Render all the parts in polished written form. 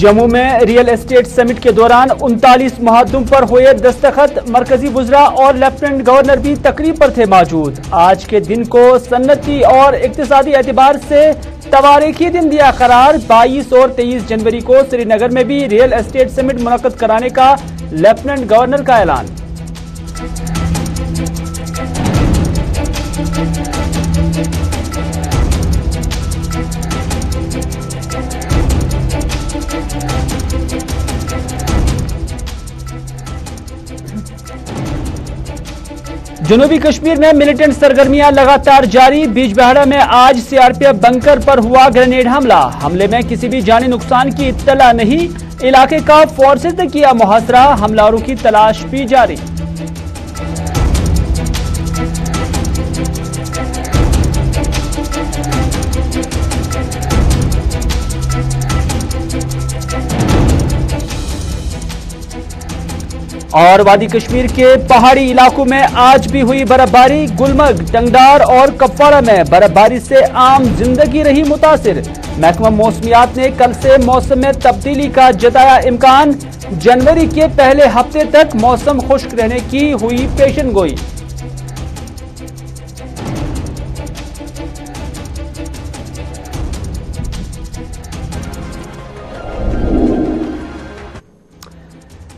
जम्मू में real estate summit के दौरान 39 मुहद्दों पर हुए दस्तखत। मरकजी वुज़रा और लेफ्टिनेंट गवर्नर भी तकरीब पर थे मौजूद। आज के दिन को सन्नती और इक्तिसादी एतबार से तवारीखी दिन दिया करार। 22 और 23 जनवरी को श्रीनगर में भी रियल एस्टेट समिट मुनक्कद कराने का लेफ्टिनेंट गवर्नर का ऐलान। जनूबी कश्मीर में मिलिटेंट सरगर्मियां लगातार जारी। बीजबेहड़ा में आज सीआरपीएफ बंकर पर हुआ ग्रेनेड हमला। हमले में किसी भी जानी नुकसान की इत्तला नहीं। इलाके का फोर्सेज ने किया मुहासरा। हमलावरों की तलाश भी जारी। और वादी कश्मीर के पहाड़ी इलाकों में आज भी हुई बर्फबारी। गुलमर्ग, टंगदार और कपवाड़ा में बर्फबारी से आम जिंदगी रही मुतासिर। महकमा मौसमियात ने कल से मौसम में तब्दीली का जताया इम्कान। जनवरी के पहले हफ्ते तक मौसम खुश्क रहने की हुई पेशन गोई।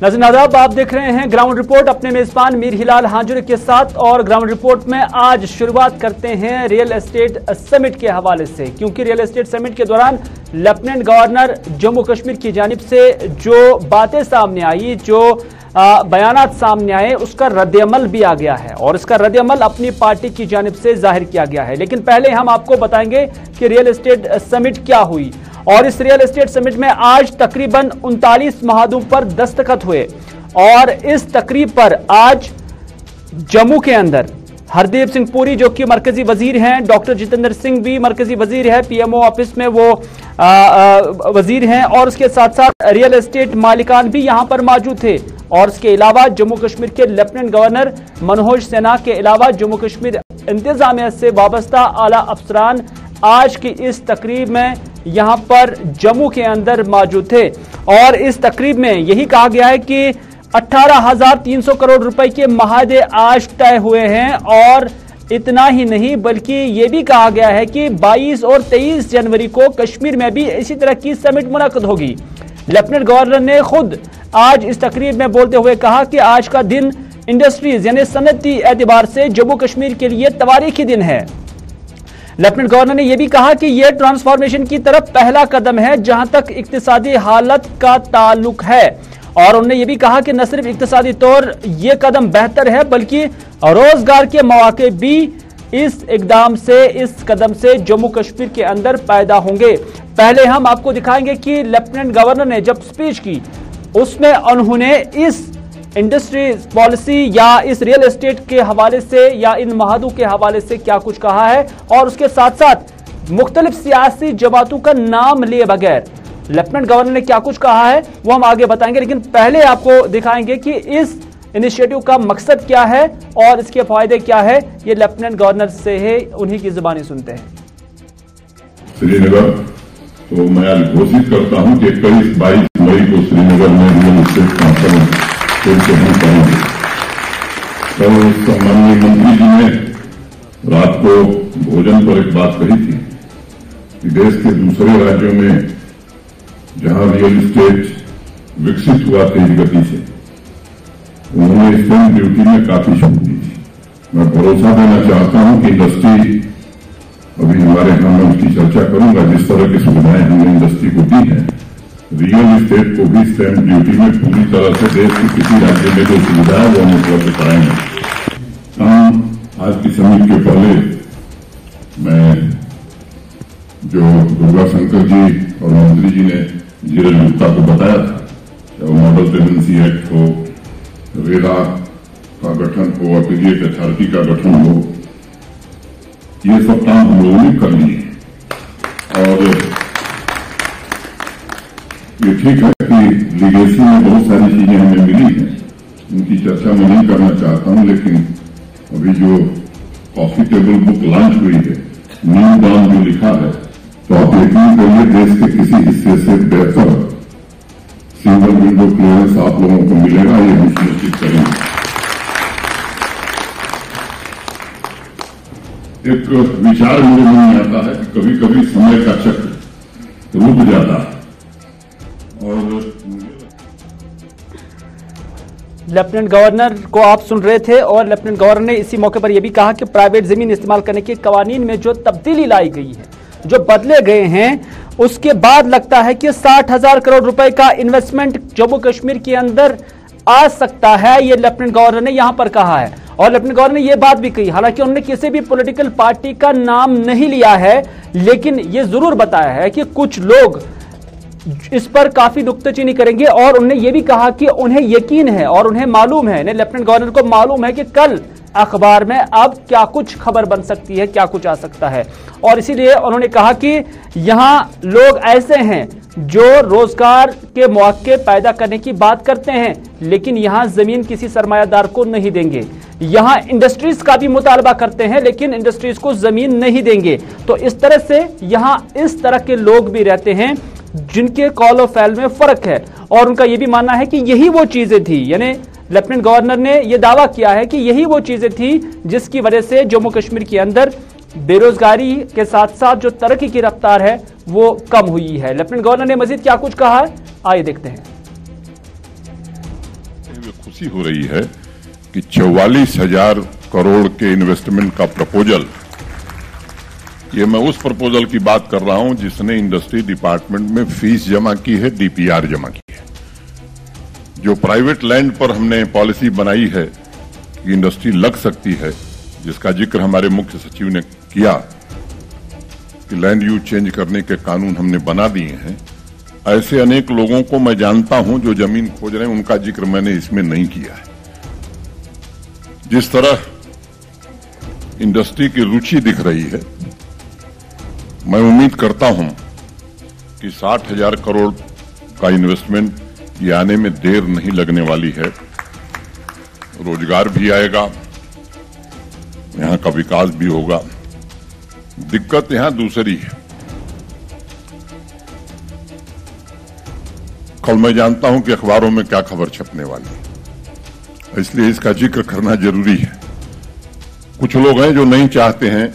नाज़रीन आदाब, आप देख रहे हैं ग्राउंड रिपोर्ट अपने मेजबान मीर हिलाल हाजुरी के साथ। और ग्राउंड रिपोर्ट में आज शुरुआत करते हैं रियल एस्टेट समिट के हवाले से, क्योंकि रियल एस्टेट समिट के दौरान लेफ्टिनेंट गवर्नर जम्मू कश्मीर की जानिब से जो बातें सामने आई, जो बयानात सामने आए, उसका रद्द-ए-अमल भी आ गया है और इसका रद्द-ए-अमल अपनी पार्टी की जानिब से जाहिर किया गया है। लेकिन पहले हम आपको बताएंगे कि रियल एस्टेट समिट क्या हुई। और इस रियल एस्टेट समिट में आज तकरीबन 39 मुहद्दों पर दस्तखत हुए। और इस तकरीब पर आज जम्मू के अंदर हरदीप सिंह पुरी जो कि मरकजी वजीर हैं, डॉक्टर जितेंद्र सिंह भी मरकजी वजीर है, पीएमओ ऑफिस में वो वजीर हैं, और उसके साथ साथ रियल एस्टेट मालिकान भी यहां पर मौजूद थे। और इसके अलावा जम्मू कश्मीर के लेफ्टिनेंट गवर्नर मनोज सिन्हा के अलावा जम्मू कश्मीर इंतजामिया से वाबस्ता आला अफसरान आज की इस तकरीब में यहां पर जम्मू के अंदर मौजूद थे। और इस तकरीब में यही कहा गया है कि 18,300 करोड़ रुपए के माहदे आज तय हुए हैं। और इतना ही नहीं बल्कि यह भी कहा गया है कि 22 और 23 जनवरी को कश्मीर में भी इसी तरह की समिट मुनक्कद होगी। लेफ्टिनेंट गवर्नर ने खुद आज इस तकरीब में बोलते हुए कहा कि आज का दिन इंडस्ट्रीज यानी सनती एतबार से जम्मू कश्मीर के लिए तवारीखी दिन है। लेफ्टिनेंट गवर्नर ने यह भी कहा कि यह ट्रांसफॉर्मेशन की तरफ पहला कदम है जहां तक इक्तिसादी हालत का ताल्लुक है। और उन्होंने यह भी कहा कि न सिर्फ इक्तिसादी तौर यह कदम बेहतर है बल्कि रोजगार के मौके भी इस इकदाम से, इस कदम से जम्मू कश्मीर के अंदर पैदा होंगे। पहले हम आपको दिखाएंगे कि लेफ्टिनेंट गवर्नर ने जब स्पीच की उसमें उन्होंने इस इंडस्ट्री पॉलिसी या इस रियल एस्टेट के हवाले से या इन मुहद्दों के हवाले से क्या कुछ कहा है, और उसके साथ साथ मुख्तलिफ सियासी जमातों का नाम लिए बगैर लेफ्टिनेंट गवर्नर ने क्या कुछ कहा है वो हम आगे बताएंगे। लेकिन पहले आपको दिखाएंगे कि इस इनिशिएटिव का मकसद क्या है और इसके फायदे क्या है। ये लेफ्टिनेंट गवर्नर से है, उन्हीं की जुबानी सुनते हैं। श्रीनगर तो मैं आज घोषित करता हूं कि 21-22 मई को श्रीनगर में रियल एस्टेट कॉन्फ्रेंस फिर से हम करेंगे। तो सम्माननीय मंत्री जी ने रात को भोजन पर एक बात कही थी कि देश के दूसरे राज्यों में जहां रियल एस्टेट विकसित हुआ तेज गति से, उन्होंने स्टैंप ड्यूटी में काफी छूट दी थी। मैं भरोसा देना चाहता हूं कि इंडस्ट्री, अभी हमारे यहां मैं उसकी चर्चा करूंगा, जिस तरह की सुविधाएं हमने इंडस्ट्री को दी है, रियल एस्टेट को भी स्टैंप ड्यूटी में पूरी तरह से देश के किसी राज्य में जो सुविधा है वो हम उपलब्ध कराएंगे। हम आज की समिट के पहले मैं जो दुर्गा शंकर जी और मंत्री जी ने जीरल गुप्ता को बताया था, चाहे मॉडल टेनेंसी एक्ट हो, रेरा का गठन हो, एफिलिएट अथॉरिटी का गठन हो, ये सब काम हम लोगों ने कर लिए। और ये ठीक है कि लीगेसी में बहुत सारी चीजें हमें मिली हैं, उनकी चर्चा मैं नहीं करना चाहता हूं। लेकिन अभी जो कॉफी टेबल बुक लॉन्च हुई है, न्यू डॉन जो लिखा है, तो आप यकीन करिए देश के किसी हिस्से से बेहतर जो क्लियरेंस आप लोगों को मिलेगा ये हम सुनिश्चित करेंगे। एक विचार मेरे मन में आता है कि कभी कभी समय का चक्र रुक जाता है और लेफ्टिनेंट गवर्नर को आप सुन रहे थे और लेफ्टिनेंट गवर्नर ने इसी मौके पर यह भी कहा कि प्राइवेट जमीन इस्तेमाल करने के कवानीन में जो तब्दीली लाई गई है, जो बदले गए हैं, उसके बाद लगता है कि 60,000 करोड़ रुपए का इन्वेस्टमेंट जम्मू कश्मीर के अंदर आ सकता है। ये लेफ्टिनेंट गवर्नर ने यहां पर कहा है और लेफ्टिनेंट गवर्नर ने यह बात भी कही, हालांकि उन्होंने किसी भी पॉलिटिकल पार्टी का नाम नहीं लिया है, लेकिन यह जरूर बताया है कि कुछ लोग इस पर काफी नुक्ताचीनी करेंगे और उन्होंने यह भी कहा कि उन्हें यकीन है और उन्हें मालूम है, लेफ्टिनेंट गवर्नर को मालूम है कि कल अखबार में अब क्या कुछ खबर बन सकती है, क्या कुछ आ सकता है। और इसीलिए उन्होंने कहा कि यहां लोग ऐसे हैं जो रोजगार के मौके पैदा करने की बात करते हैं, लेकिन यहां जमीन किसी सरमायादार को नहीं देंगे। यहां इंडस्ट्रीज का भी मुतालबा करते हैं, लेकिन इंडस्ट्रीज को जमीन नहीं देंगे। तो इस तरह से यहां इस तरह के लोग भी रहते हैं जिनके कॉल और फैल में फर्क है और उनका यह भी मानना है कि यही वो चीजें थी, यानी लेफ्टिनेंट गवर्नर ने यह दावा किया है कि यही वो चीजें थी जिसकी वजह से जम्मू कश्मीर के अंदर बेरोजगारी के साथ साथ जो तरक्की की रफ्तार है वो कम हुई है। लेफ्टिनेंट गवर्नर ने मजीद क्या कुछ कहा है, आइए देखते हैं। खुशी हो रही है कि 44,000 करोड़ के इन्वेस्टमेंट का प्रपोजल, ये मैं उस प्रपोजल की बात कर रहा हूं जिसने इंडस्ट्री डिपार्टमेंट में फीस जमा की है, डीपीआर जमा की है। जो प्राइवेट लैंड पर हमने पॉलिसी बनाई है कि इंडस्ट्री लग सकती है, जिसका जिक्र हमारे मुख्य सचिव ने किया कि लैंड यूज चेंज करने के कानून हमने बना दिए हैं, ऐसे अनेक लोगों को मैं जानता हूं जो जमीन खोज रहे हैं, उनका जिक्र मैंने इसमें नहीं किया है। जिस तरह इंडस्ट्री की रुचि दिख रही है, मैं उम्मीद करता हूं कि 60,000 करोड़ का इन्वेस्टमेंट ये आने में देर नहीं लगने वाली है। रोजगार भी आएगा, यहां का विकास भी होगा। दिक्कत यहां दूसरी है। कल मैं जानता हूं कि अखबारों में क्या खबर छपने वाली है, इसलिए इसका जिक्र करना जरूरी है। कुछ लोग हैं जो नहीं चाहते हैं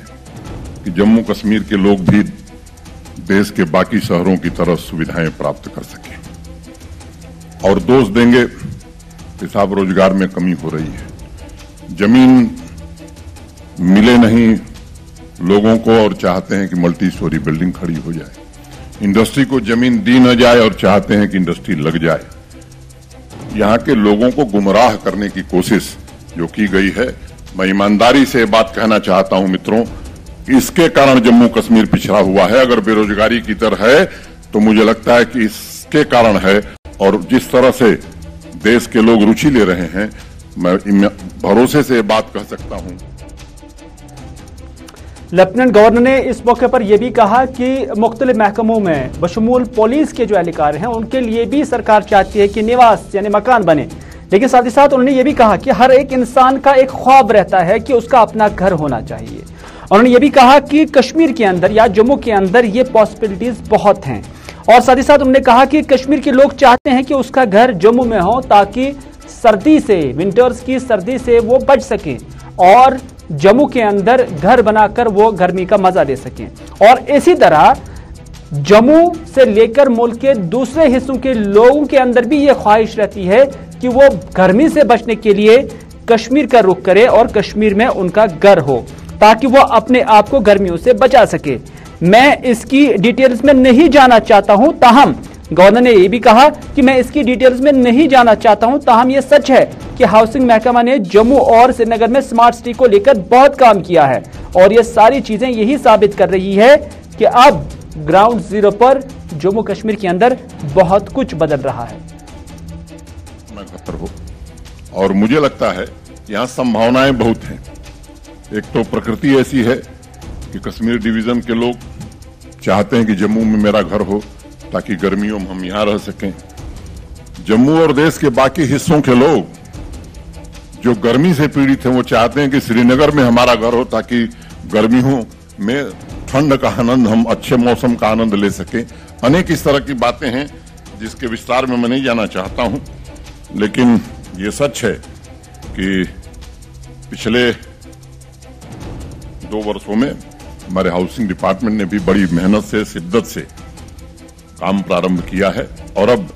कि जम्मू कश्मीर के लोग भी देश के बाकी शहरों की तरह सुविधाएं प्राप्त कर सकें और दोष देंगे कि साहब रोजगार में कमी हो रही है, जमीन मिले नहीं लोगों को और चाहते हैं कि मल्टी स्टोरी बिल्डिंग खड़ी हो जाए। इंडस्ट्री को जमीन दी न जाए और चाहते हैं कि इंडस्ट्री लग जाए। यहां के लोगों को गुमराह करने की कोशिश जो की गई है, मैं ईमानदारी से बात कहना चाहता हूं मित्रों, इसके कारण जम्मू कश्मीर पिछड़ा हुआ है। अगर बेरोजगारी की दर है तो मुझे लगता है कि इसके कारण है। और जिस तरह से देश के लोग रुचि ले रहे हैं, मैं भरोसे से बात कह सकता हूं। लेफ्टिनेंट गवर्नर ने इस मौके पर यह भी कहा कि मुख्तलिफ महकमों में बशमूल पुलिस के जो एहलकार हैं उनके लिए भी सरकार चाहती है कि निवास यानी मकान बने, लेकिन साथ ही साथ उन्होंने ये भी कहा कि हर एक इंसान का एक ख्वाब रहता है कि उसका अपना घर होना चाहिए। उन्होंने ये भी कहा कि कश्मीर के अंदर या जम्मू के अंदर ये पॉसिबिलिटीज बहुत हैं और साथ ही साथ उन्होंने कहा कि कश्मीर के लोग चाहते हैं कि उसका घर जम्मू में हो ताकि सर्दी से, विंटर्स की सर्दी से वो बच सके और जम्मू के अंदर घर बनाकर वो गर्मी का मजा ले सकें। और इसी तरह जम्मू से लेकर मुल्क के दूसरे हिस्सों के लोगों के अंदर भी ये ख्वाहिश रहती है कि वो गर्मी से बचने के लिए कश्मीर का रुख करे और कश्मीर में उनका घर हो ताकि वो अपने आप को गर्मियों से बचा सके। मैं इसकी डिटेल्स में नहीं जाना चाहता हूं, ताहम गवर्नर ने यह भी कहा कि मैं इसकी डिटेल्स में नहीं जाना चाहता हूं, ताहम यह सच है कि हाउसिंग महकमा ने जम्मू और श्रीनगर में स्मार्ट सिटी को लेकर बहुत काम किया है और ये सारी चीजें यही साबित कर रही है कि अब ग्राउंड जीरो पर जम्मू कश्मीर के अंदर बहुत कुछ बदल रहा है। और मुझे लगता है यहां संभावनाएं बहुत हैं। एक तो प्रकृति ऐसी है कि कश्मीर डिवीजन के लोग चाहते हैं कि जम्मू में मेरा घर हो ताकि गर्मियों में हम यहां रह सकें। जम्मू और देश के बाकी हिस्सों के लोग जो गर्मी से पीड़ित हैं वो चाहते हैं कि श्रीनगर में हमारा घर हो ताकि गर्मियों में ठंड का आनंद, हम अच्छे मौसम का आनंद ले सकें। अनेक इस तरह की बातें हैं जिसके विस्तार में मैं नहीं जाना चाहता हूं, लेकिन ये सच है कि पिछले 2 वर्षों में हमारे हाउसिंग डिपार्टमेंट ने भी बड़ी मेहनत से, शिद्दत से काम प्रारंभ किया है और अब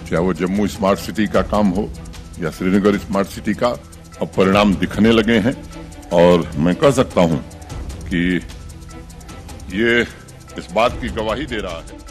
चाहे वो जम्मू स्मार्ट सिटी का काम हो या श्रीनगर स्मार्ट सिटी का, अब परिणाम दिखने लगे हैं और मैं कह सकता हूं कि ये इस बात की गवाही दे रहा है।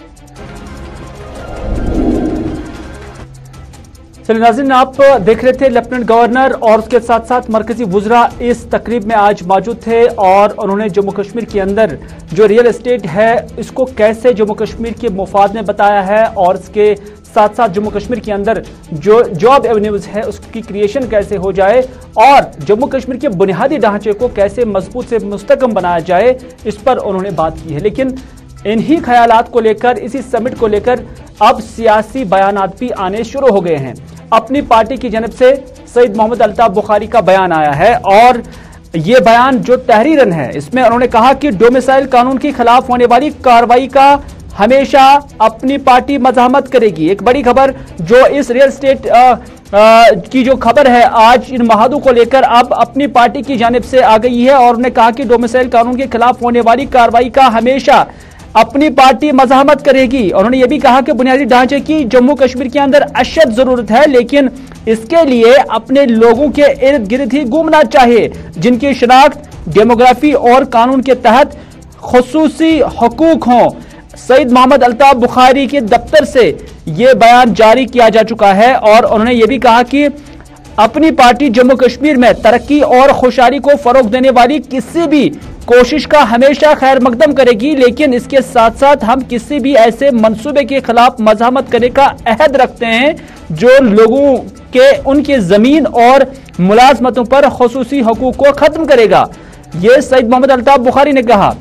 चलिए नाज़रीन, आप देख रहे थे लेफ्टिनेंट गवर्नर और उसके साथ साथ मरकजी वुज़रा इस तकरीब में आज मौजूद थे और उन्होंने जम्मू कश्मीर के अंदर जो रियल एस्टेट है इसको कैसे जम्मू कश्मीर के मुफाद में बताया है और इसके साथ साथ जम्मू कश्मीर के अंदर जो जॉब एवेन्यूज है उसकी क्रिएशन कैसे हो जाए और जम्मू कश्मीर के बुनियादी ढांचे को कैसे मजबूत से मुस्तकम बनाया जाए, इस पर उन्होंने बात की है। लेकिन इन्हीं ख्यालात को लेकर, इसी समिट को लेकर अब सियासी बयानात भी आने शुरू हो गए हैं। अपनी पार्टी की जानब से सईद मोहम्मद अल्ताफ बुखारी का बयान आया है और ये बयान जो तहरीरन है इसमें उन्होंने कहा कि डोमिसाइल कानून के खिलाफ होने वाली कार्रवाई का हमेशा अपनी पार्टी मज़ाहमत करेगी। एक बड़ी खबर जो इस रियल एस्टेट की जो खबर है आज इन महादों को लेकर अब अपनी पार्टी की जानिब से आ गई है और उन्होंने कहा कि डोमिसाइल कानून के खिलाफ होने वाली कार्रवाई का हमेशा अपनी पार्टी मज़ाहमत करेगी। और उन्होंने ये भी कहा कि बुनियादी ढांचे की जम्मू कश्मीर के अंदर अशद जरूरत है, लेकिन इसके लिए अपने लोगों के इर्द गिर्द ही घूमना चाहिए जिनकी शनाख्त डेमोग्राफी और कानून के तहत खुसूसी हकूक हों। सईद मोहम्मद अल्ताफ बुखारी के दफ्तर से यह बयान जारी किया जा चुका है और उन्होंने ये भी कहा कि अपनी पार्टी जम्मू कश्मीर में तरक्की और खुशहाली को फरोग देने वाली किसी भी कोशिश का हमेशा खैर मकदम करेगी, लेकिन इसके साथ साथ हम किसी भी ऐसे मंसूबे के खिलाफ मज़ाहमत करने का अहद रखते हैं जो लोगों के उनकी जमीन और मुलाजमतों पर खुसूसी हकूक को खत्म करेगा। ये सईद मोहम्मद अल्ताफ बुखारी ने कहा।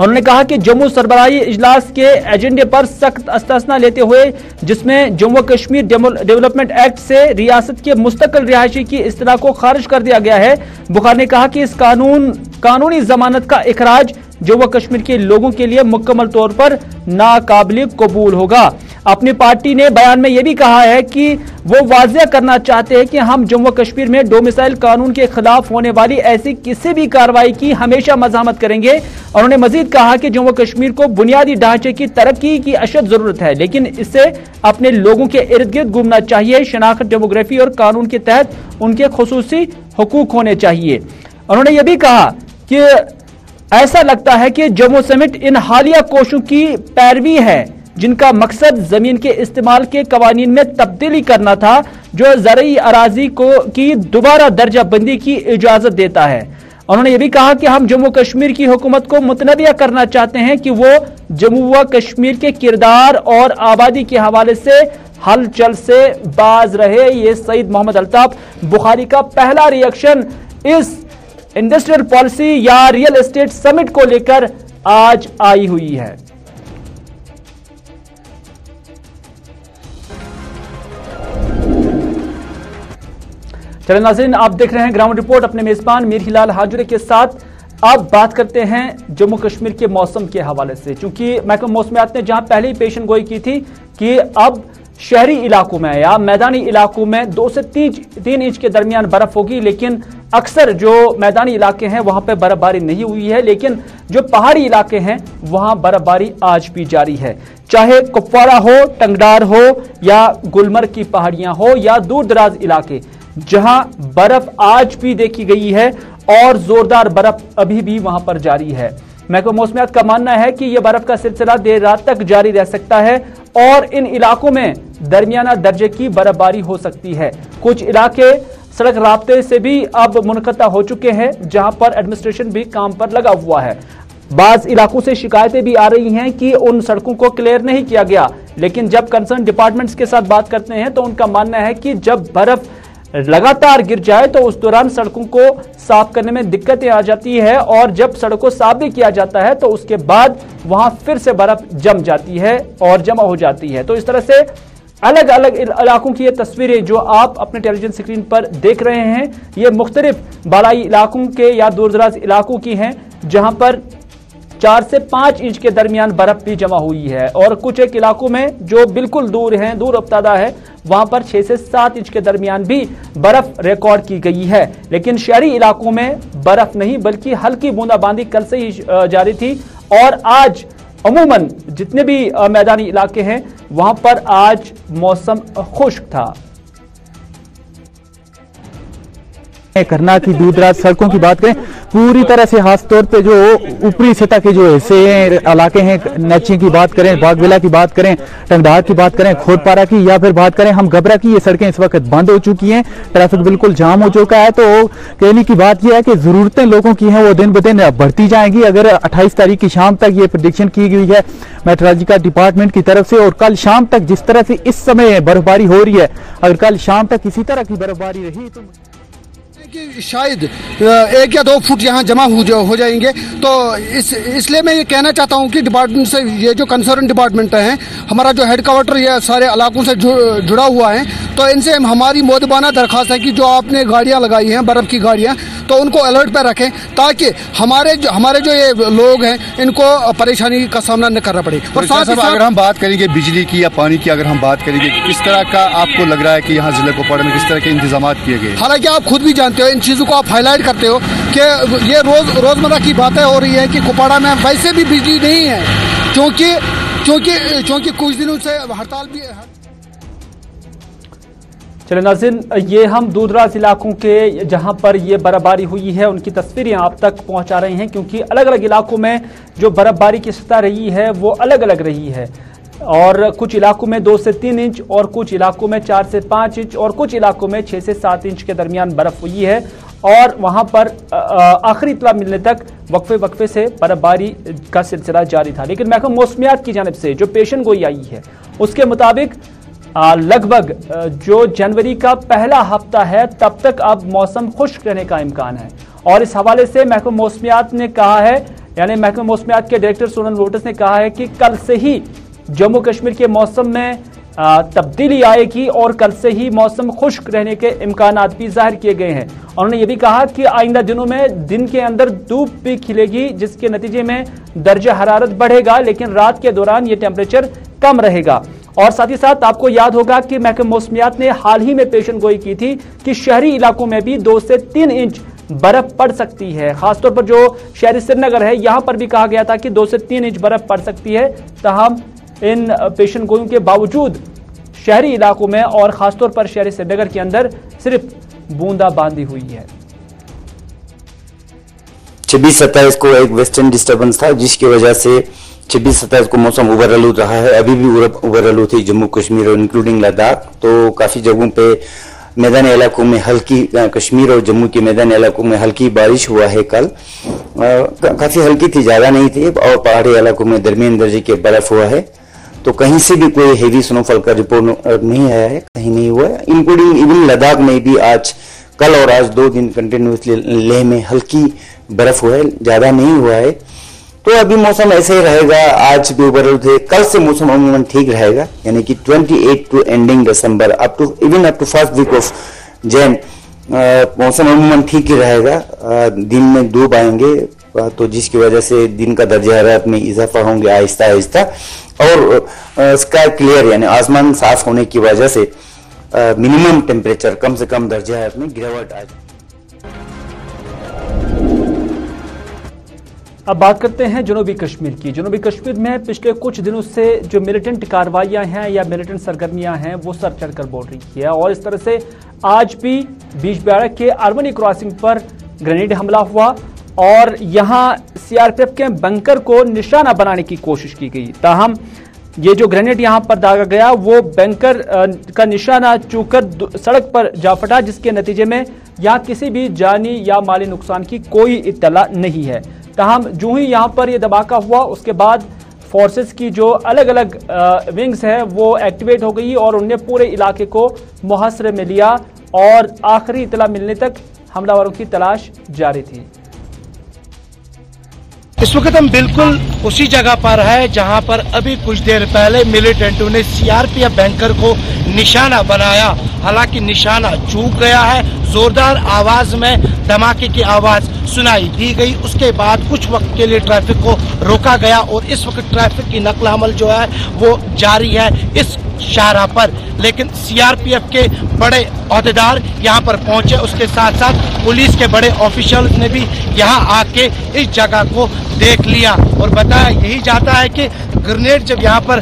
उन्होंने कहा कि जम्मू सरबराही इजलास के एजेंडे पर सख्त इस्तेस्ना लेते हुए जिसमें जम्मू कश्मीर डेवलपमेंट एक्ट से रियासत के मुस्तकिल रिहायशी की इस्तना को खारिज कर दिया गया है। बुखारी ने कहा कि इस कानूनी जमानत का इखराज जम्मू कश्मीर के लोगों के लिए मुकम्मल तौर पर नाकाबिल कबूल होगा। अपनी पार्टी ने बयान में यह भी कहा है कि वो वाज़ेह करना चाहते हैं कि हम जम्मू कश्मीर में डोमिसाइल कानून के खिलाफ होने वाली ऐसी किसी भी कार्रवाई की हमेशा मज़ाहमत करेंगे। उन्होंने मजीद कहा कि जम्मू कश्मीर को बुनियादी ढांचे की तरक्की की अशद जरूरत है, लेकिन इससे अपने लोगों के इर्द गिर्द घूमना चाहिए। शनाख्त, डेमोग्राफी और कानून के तहत उनके खुसूसी हुकूक होने चाहिए। उन्होंने यह भी कहा कि ऐसा लगता है कि जम्मू समिट इन हालिया कोशिशों की पैरवी है जिनका मकसद जमीन के इस्तेमाल के कवानीन में तब्दीली करना था जो ज़रई अराजी की दोबारा दर्जा बंदी की इजाजत देता है। उन्होंने ये भी कहा कि हम जम्मू कश्मीर की हुकूमत को मुतनव्या करना चाहते हैं कि वो जम्मू व कश्मीर के किरदार और आबादी के हवाले से हलचल से बाज रहे। ये सईद मोहम्मद अल्ताफ बुखारी का पहला रिएक्शन इस इंडस्ट्रियल पॉलिसी या रियल एस्टेट समिट को लेकर आज आई हुई है। चलिए नाज़रीन, आप देख रहे हैं ग्राउंड रिपोर्ट अपने मेजबान मीर हिलाल हाजुरी के साथ। अब बात करते हैं जम्मू कश्मीर के मौसम के हवाले से, क्योंकि महकमा मौसमियात ने जहां पहले ही पेशन गोई की थी कि अब शहरी इलाकों में या मैदानी इलाकों में 2 से 3 इंच के दरमियान बर्फ होगी, लेकिन अक्सर जो मैदानी इलाके हैं वहां पर बर्फबारी नहीं हुई है, लेकिन जो पहाड़ी इलाके हैं वहां बर्फबारी आज भी जारी है। चाहे कुपवाड़ा हो, टंगडार हो या गुलमर्ग की पहाड़ियां हो या दूर दराज इलाके, जहां बर्फ आज भी देखी गई है और जोरदार बर्फ अभी भी वहां पर जारी है। महकमा मौसमियात का मानना है कि यह बर्फ का सिलसिला देर रात तक जारी रह सकता है और इन इलाकों में दरमियाना दर्जे की बर्फबारी हो सकती है। कुछ इलाके सड़क राब्ते से भी अब मुनक़ता हो चुके हैं, जहां पर एडमिनिस्ट्रेशन भी काम पर लगा हुआ है। बाज इलाकों से शिकायतें भी आ रही हैं कि उन सड़कों को क्लियर नहीं किया गया, लेकिन जब कंसर्न डिपार्टमेंट्स के साथ बात करते हैं तो उनका मानना है कि जब बर्फ लगातार गिर जाए तो उस दौरान सड़कों को साफ करने में दिक्कतें आ जाती है और जब सड़कों को साफ भी किया जाता है तो उसके बाद वहां फिर से बर्फ जम जाती है और जमा हो जाती है। तो इस तरह से अलग अलग इलाकों की ये तस्वीरें जो आप अपने टेलीविजन स्क्रीन पर देख रहे हैं, ये मुख्तलिफ बालाई इलाकों के या दूर दराज इलाकों की हैं, जहां पर 4 से 5 इंच के दरमियान बर्फ भी जमा हुई है और कुछ एक इलाकों में जो बिल्कुल दूर हैं, दूर रफ्तादा है, वहां पर 6 से 7 इंच के दरमियान भी बर्फ रिकॉर्ड की गई है। लेकिन शहरी इलाकों में बर्फ नहीं बल्कि हल्की बूंदाबांदी कल से ही जारी थी और आज अमूमन जितने भी मैदानी इलाके हैं वहां पर आज मौसम खुश्क था। करना की दूर दराज सड़कों की बात करें, पूरी तरह से खास तौर पे जो ऊपरी सतह के जो हिस्से इलाके हैं, नची की बात करें, बागविला की बात करें, टंगधार की बात करें, खोदपारा की या फिर बात करें हम गबरा की, ये सड़कें इस वक्त बंद हो चुकी हैं, ट्रैफिक बिल्कुल जाम हो चुका है। तो कहने की बात यह है कि जरूरतें लोगों की हैं वो दिन ब दिन बढ़ती जाएंगी। अगर 28 तारीख की शाम तक ये प्रेडिक्शन की गई है मेट्रोलॉजिकल डिपार्टमेंट की तरफ से और कल शाम तक जिस तरह से इस समय बर्फबारी हो रही है, अगर कल शाम तक इसी तरह की बर्फबारी रही तो कि शायद 1 या 2 फुट यहाँ जमा हो जाएंगे। तो इसलिए मैं ये कहना चाहता हूँ कि डिपार्टमेंट से, ये जो कंसर्न डिपार्टमेंट है, हमारा जो हेडक्वार्टर ये सारे इलाकों से जुड़ा हुआ है, तो इनसे हमारी मोदबाना दरख्वास्त है कि जो आपने गाड़ियाँ लगाई हैं, बर्फ़ की गाड़ियाँ, तो उनको अलर्ट पर रखें ताकि हमारे जो ये लोग हैं इनको परेशानी का सामना न करना पड़े। और साथ ही अगर हम बात करेंगे बिजली की या पानी की, अगर हम बात करेंगे किस तरह का आपको लग रहा है कि यहाँ जिले कुपवाड़ा में किस तरह के इंतजाम किए गए? हालांकि आप खुद भी जानते हो, इन चीज़ों को आप हाईलाइट करते हो कि ये रोज़मर्रा की बातें हो रही है कि कुपवाड़ा में वैसे भी बिजली नहीं है क्योंकि कुछ दिनों से हड़ताल भी है। चले नाज़रीन, ये हम दूरदराज इलाकों के जहां पर ये बर्फबारी हुई है उनकी तस्वीरें आप तक पहुंचा रहे हैं, क्योंकि अलग अलग इलाकों में जो बर्फबारी की सतह रही है वो अलग अलग रही है और कुछ इलाकों में 2 से 3 इंच और कुछ इलाकों में 4 से 5 इंच और कुछ इलाकों में 6 से 7 इंच के दरमियान बर्फ हुई है और वहां पर आखिरी इत्तला मिलने तक वक्फे से बर्फबारी का सिलसिला जारी था। लेकिन महकमा मौसमियात की जानिब से जो पेशन गोई आई है उसके मुताबिक लगभग जो जनवरी का पहला हफ्ता है तब तक अब मौसम खुश्क रहने का इम्कान है और इस हवाले से महकमा मौसमियात ने कहा है, यानी महकमा मौसमियात के डायरेक्टर सोनल लोटस ने कहा है कि कल से ही जम्मू कश्मीर के मौसम में तब्दीली आएगी और कल से ही मौसम खुश्क रहने के इम्कानात भी जाहिर किए गए हैं। उन्होंने ये भी कहा कि आइंदा दिनों में दिन के अंदर धूप भी खिलेगी जिसके नतीजे में दर्जा हरारत बढ़ेगा, लेकिन रात के दौरान ये टेम्परेचर कम रहेगा। और साथ ही साथ आपको याद होगा कि महकमा मौसमियात ने हाल ही में पेशन गोई की थी कि शहरी इलाकों में भी 2 से 3 इंच बर्फ पड़ सकती है। खासतौर पर जो शहरी श्रीनगर है यहां पर भी कहा गया था कि 2 से 3 इंच बर्फ पड़ सकती है। तहम इन पेशन गोइयों के बावजूद शहरी इलाकों में और खासतौर पर शहरी श्रीनगर के अंदर सिर्फ बूंदाबांदी हुई है। 26-27 को एक वेस्टर्न डिस्टर्बेंस था जिसकी वजह से 26-27 को मौसम उबरआलूद रहा है। अभी भी उबरआलूद थी जम्मू कश्मीर और इंक्लूडिंग लद्दाख। तो काफी जगहों पे मैदानी इलाकों में हल्की, कश्मीर और जम्मू के मैदानी इलाकों में हल्की बारिश हुआ है कल। काफी हल्की थी, ज्यादा नहीं थी, और पहाड़ी इलाकों में दरमियान दर्जे के बर्फ हुआ है। तो कहीं से भी कोई हेवी स्नोफॉल का रिपोर्ट नहीं आया है, कहीं नहीं हुआ है। इंक्लूडिंग इवन लद्दाख में भी आज, कल और आज 2 दिन कंटिन्यूसली लेह में हल्की बर्फ हुआ है, ज्यादा नहीं हुआ है। तो अभी मौसम ऐसे ही रहेगा। आज भी उबरआलूद है, कल से मौसम अमूमन ठीक रहेगा, यानी कि 28 to ending December up to first week of Jan मौसम अमूमन ठीक ही रहेगा। दिन में धूप आएंगे तो जिसकी वजह से दिन का दर्जा हरारत में इजाफा होंगे आहिस्ता आहिस्ता, और स्काई क्लियर यानी आसमान साफ होने की वजह से मिनिमम टेम्परेचर कम से कम दर्जा हरारत में गिरावट आ जाए। अब बात करते हैं जनूबी कश्मीर की। जनूबी कश्मीर में पिछले कुछ दिनों से जो मिलिटेंट कार्रवाइयां हैं या मिलिटेंट सरगर्मियां हैं वो सर चढ़कर बोल रही है और इस तरह से आज भी बीजबेड़ा के आर्मनी क्रॉसिंग पर ग्रेनेड हमला हुआ और यहां सीआरपीएफ के बंकर को निशाना बनाने की कोशिश की गई। ताहम ये जो ग्रेनेड यहां पर दागा गया वो बैंकर का निशाना चूकर सड़क पर जा फटा, जिसके नतीजे में यहां किसी भी जानी या माली नुकसान की कोई इत्तला नहीं है। ताहम जो ही यहां पर यह धमाका हुआ उसके बाद फोर्सेस की जो अलग अलग विंग्स है वो एक्टिवेट हो गई और उन्होंने पूरे इलाके को मुहासरे में लिया और आखिरी इत्तला मिलने तक हमलावरों की तलाश जारी थी। इस वक्त हम बिल्कुल उसी जगह पर है जहां पर अभी कुछ देर पहले मिलिटेंटों ने सीआरपीएफ बैंकर को निशाना बनाया। हालांकि निशाना चूक गया है। जोरदार आवाज में धमाके की आवाज सुनाई दी गई। उसके बाद कुछ वक्त के लिए ट्रैफिक को रोका गया और इस वक्त ट्रैफिक की नकल हमल जो है वो जारी है इस शाहराह पर। लेकिन सीआरपीएफ के बड़े अहदेदार यहाँ पर पहुंचे, उसके साथ साथ पुलिस के बड़े ऑफिशियल्स ने भी यहाँ आके इस जगह को देख लिया और बताया यही जाता है कि ग्रेनेड जब यहाँ पर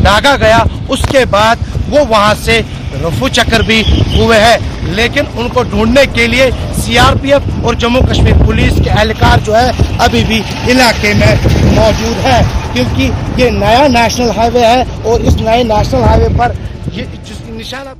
दागा गया उसके बाद वो वहाँ से रफू चक्कर भी हुए हैं। लेकिन उनको ढूंढने के लिए सीआरपीएफ और जम्मू कश्मीर पुलिस के एहलकार जो है अभी भी इलाके में मौजूद है, क्योंकि ये नया नेशनल हाईवे है और इस नए नेशनल हाईवे पर ये निशाना।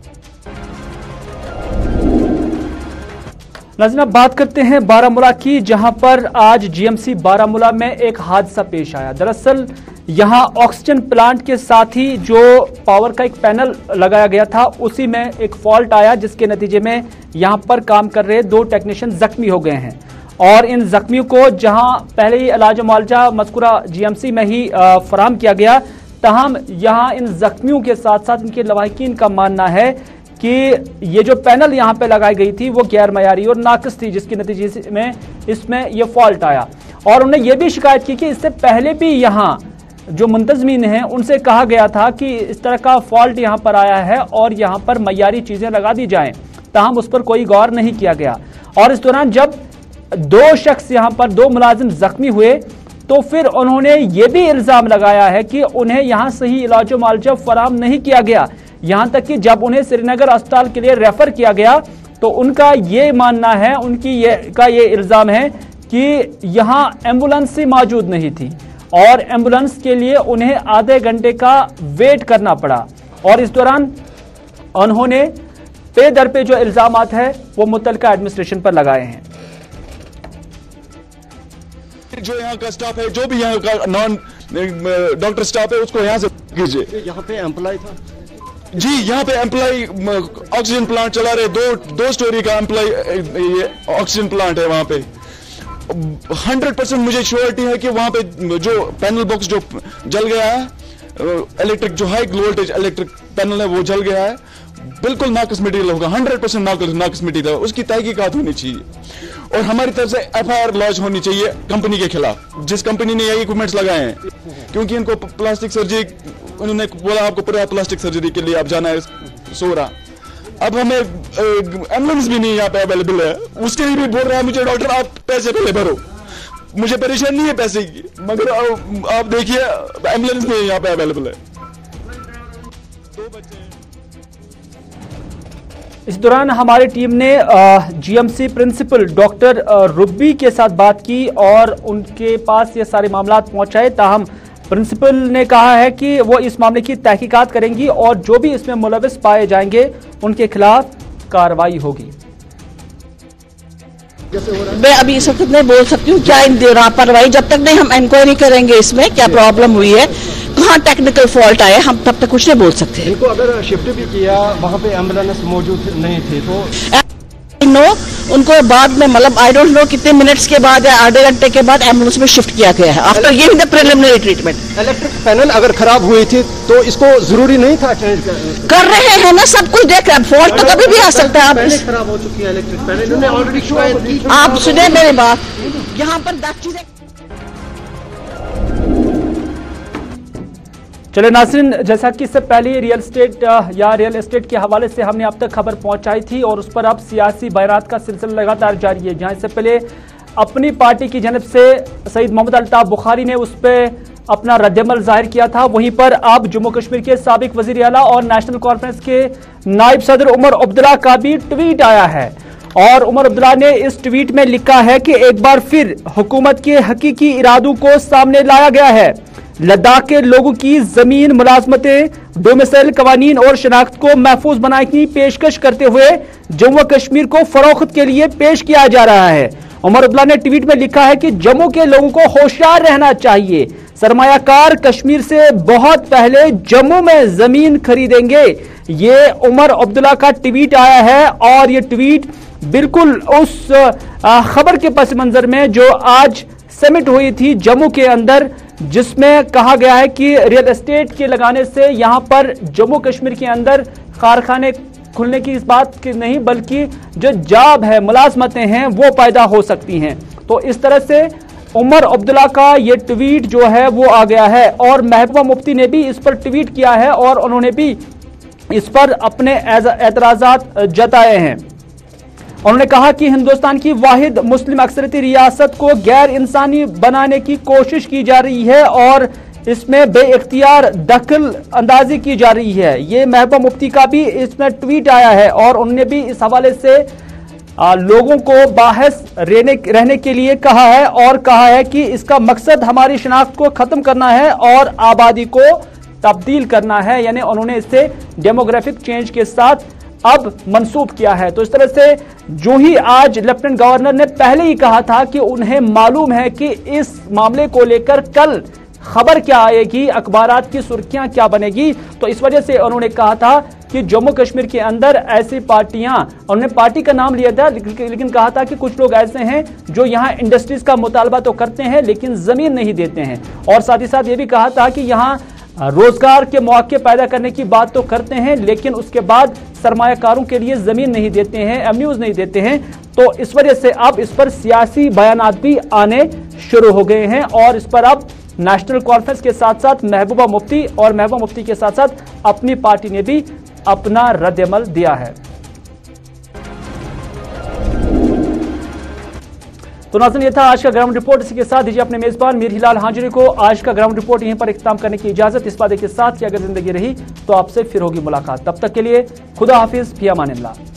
नाज़रीन, अब बात करते हैं बारामूला की, जहां पर आज जीएमसी बारामूला में एक हादसा पेश आया। दरअसल यहां ऑक्सीजन प्लांट के साथ ही जो पावर का एक पैनल लगाया गया था उसी में एक फॉल्ट आया, जिसके नतीजे में यहां पर काम कर रहे 2 टेक्नीशियन जख्मी हो गए हैं। और इन जख्मियों को जहां पहले ही इलाज मुआवजा मज़कूरा जीएमसी में ही फराहम किया गया, तहम यहां इन जख्मियों के साथ साथ इनके लवाहिकीन का मानना है कि ये जो पैनल यहां पे लगाई गई थी वो गैर मयारी और नाकिस थी, जिसके नतीजे में इसमें ये फॉल्ट आया। और उन्होंने ये भी शिकायत की कि इससे पहले भी यहां जो मुंतजमीन हैं उनसे कहा गया था कि इस तरह का फॉल्ट यहां पर आया है और यहां पर मयारी चीजें लगा दी जाएं, ताहम उस पर कोई गौर नहीं किया गया। और इस दौरान जब 2 शख्स यहां पर 2 मुलाजिम जख्मी हुए तो फिर उन्होंने ये भी इल्जाम लगाया है कि उन्हें यहां सही इलाज मुआवजा फराहम नहीं किया गया। यहां तक कि जब उन्हें श्रीनगर अस्पताल के लिए रेफर किया गया तो उनका ये मानना है, ये इल्जाम है कि यहां एम्बुलेंस ही मौजूद नहीं थी और एम्बुलेंस के लिए उन्हें आधे घंटे का वेट करना पड़ा। और इस दौरान उन्होंने पे दर पे जो इल्जामात है वो मुतल्लिका एडमिनिस्ट्रेशन पर लगाए हैं। जो यहाँ का स्टाफ है, जो भी यहाँ का नॉन डॉक्टर स्टाफ है, उसको यहाँ से कीजिए। यहाँ पे एम्प्लॉय था जी, यहाँ पे एम्प्लॉय ऑक्सीजन प्लांट चला रहे, दो स्टोरी का एम्प्लॉय ऑक्सीजन प्लांट है वहां पे। 100% मुझे श्योरिटी है कि वहां पे जो पैनल बॉक्स जो जल गया है, इलेक्ट्रिक जो हाई वोल्टेज इलेक्ट्रिक पैनल है वो जल गया है, बिल्कुल नाकिस मटेरियल होगा, 100% नाकिस मटेरियल, उसकी तहकीकात होनी चाहिए। और हमारी तरफ से FIR लॉन्च होनी चाहिए कंपनी के खिलाफ, जिस कंपनी ने ये इक्विपमेंट्स लगाए हैं, क्योंकि इनको प्लास्टिक सर्जरी, उन्होंने बोला आपको पूरा प्लास्टिक सर्जरी के लिए आप जाना है सोरा। अब हमें एम्बुलेंस भी नहीं यहाँ पे अवेलेबल है, उसके लिए भी बोल रहा है मुझे डॉक्टर आप पैसे पहले भरो। मुझे परेशानी नहीं है पैसे की, मगर आप देखिए एम्बुलेंस नहीं यहाँ पे अवेलेबल है। 2 बच्चे। इस दौरान हमारी टीम ने जीएमसी प्रिंसिपल डॉक्टर रुब्बी के साथ बात की और उनके पास ये सारे मामला पहुंचाए। ताहम प्रिंसिपल ने कहा है कि वो इस मामले की तहकीकात करेंगी और जो भी इसमें मुलविस पाए जाएंगे उनके खिलाफ कार्रवाई होगी। मैं अभी इस वक्त नहीं बोल सकती हूँ क्या इन लापरवाही, जब तक नहीं हम इंक्वायरी करेंगे इसमें क्या प्रॉब्लम हुई है, कहाँ टेक्निकल फॉल्ट आया, हम तब तक कुछ नहीं बोल सकते। इनको अगर शिफ्ट भी किया, वहाँ पे एम्बुलेंस मौजूद नहीं थी तो नो उनको बाद में मतलब आई डोंट नो कितने मिनट्स के बाद या आधे घंटे के बाद एम्बुलेंस में शिफ्ट किया गया है after giving the preliminary treatment. Electric panel अगर खराब हुई थी तो इसको जरूरी नहीं था चेंज कर रहे हैं ना, सब कुछ देख रहे हैं, फॉल्ट तो कभी भी आ सकता है। आप खराब हो चुकी है इलेक्ट्रिक पैनल, ऑलरेडी आप सुने मेरी बात, यहाँ पर 10 चीजें। चले नाज़रीन, जैसा कि इससे पहले रियल एस्टेट के हवाले से हमने अब तक खबर पहुंचाई थी और उस पर अब सियासी बयानात का सिलसिला लगातार जारी है। जहां इससे पहले अपनी पार्टी की जानब से सईद मोहम्मद अल्ताफ बुखारी ने उस पर अपना रद्दअमल जाहिर किया था, वहीं पर अब जम्मू कश्मीर के साबिक वजीर आला और नेशनल कॉन्फ्रेंस के नायब सदर उमर अब्दुल्ला का भी ट्वीट आया है। और उमर अब्दुल्ला ने इस ट्वीट में लिखा है कि एक बार फिर हुकूमत के हकीकी इरादों को सामने लाया गया है। लद्दाख के लोगों की जमीन मुलाजमतें, डोमिसाइल कवानीन और शनाख्त को महफूज बनाने की पेशकश करते हुए जम्मू कश्मीर को फरोख्त के लिए पेश किया जा रहा है। उमर अब्दुल्ला ने ट्वीट में लिखा है कि जम्मू के लोगों को होशियार रहना चाहिए, सरमायाकार कश्मीर से बहुत पहले जम्मू में जमीन खरीदेंगे। ये उमर अब्दुल्ला का ट्वीट आया है और ये ट्वीट बिल्कुल उस खबर के पस मंजर में जो आज समिट हुई थी जम्मू के अंदर, जिसमें कहा गया है कि रियल एस्टेट के लगाने से यहां पर जम्मू कश्मीर के अंदर कारखाने खुलने की इस बात की नहीं, बल्कि जो जॉब है, मुलाजमतें हैं, वो पैदा हो सकती हैं। तो इस तरह से उमर अब्दुल्ला का ये ट्वीट जो है वो आ गया है और महबूबा मुफ्ती ने भी इस पर ट्वीट किया है और उन्होंने भी इस पर अपने एतराजात जताए हैं। उन्होंने कहा कि हिंदुस्तान की वाहिद मुस्लिम अक्सरियती रियासत को गैर इंसानी बनाने की कोशिश की जा रही है और इसमें बेइख्तियार दखल अंदाजी की जा रही है। ये महबूबा मुफ्ती का भी इसमें ट्वीट आया है और उन्होंने भी इस हवाले से लोगों को बाहस रहने के लिए कहा है और कहा है कि इसका मकसद हमारी शनाख्त को खत्म करना है और आबादी को तब्दील करना है। यानी उन्होंने इससे डेमोग्राफिक चेंज के साथ अब मंसूब किया है। तो इस तरह से जो ही आज लेफ्टिनेंट गवर्नर ने पहले ही कहा था कि उन्हें मालूम है कि इस मामले को लेकर कल खबर क्या आएगी, अखबारात की सुर्खियां क्या बनेगी, तो इस वजह से उन्होंने कहा था कि जम्मू कश्मीर के अंदर ऐसी पार्टियां, उन्होंने पार्टी का नाम लिया था लेकिन कहा था कि कुछ लोग ऐसे हैं जो यहां इंडस्ट्रीज का मुतालबा तो करते हैं लेकिन जमीन नहीं देते हैं। और साथ ही साथ ये भी कहा था कि यहां रोजगार के मौके पैदा करने की बात तो करते हैं लेकिन उसके बाद सरमायाकारों के लिए जमीन नहीं देते हैं, एवेन्यूज नहीं देते हैं। तो इस वजह से अब इस पर सियासी बयानात भी आने शुरू हो गए हैं और इस पर अब नेशनल कॉन्फ्रेंस के साथ साथ महबूबा मुफ्ती और महबूबा मुफ्ती के साथ साथ अपनी पार्टी ने भी अपना रद्द-ए-अमल दिया है। तो नाज़रीन, ये था आज का ग्राउंड रिपोर्ट। इसी के साथ दीजिए अपने मेजबान मीर हिलाल हांजुरी को आज का ग्राउंड रिपोर्ट यहीं पर इख्तिताम करने की इजाजत, इस वादे के साथ कि अगर जिंदगी रही तो आपसे फिर होगी मुलाकात। तब तक के लिए खुदा हाफिज, फी अमानिल्लाह।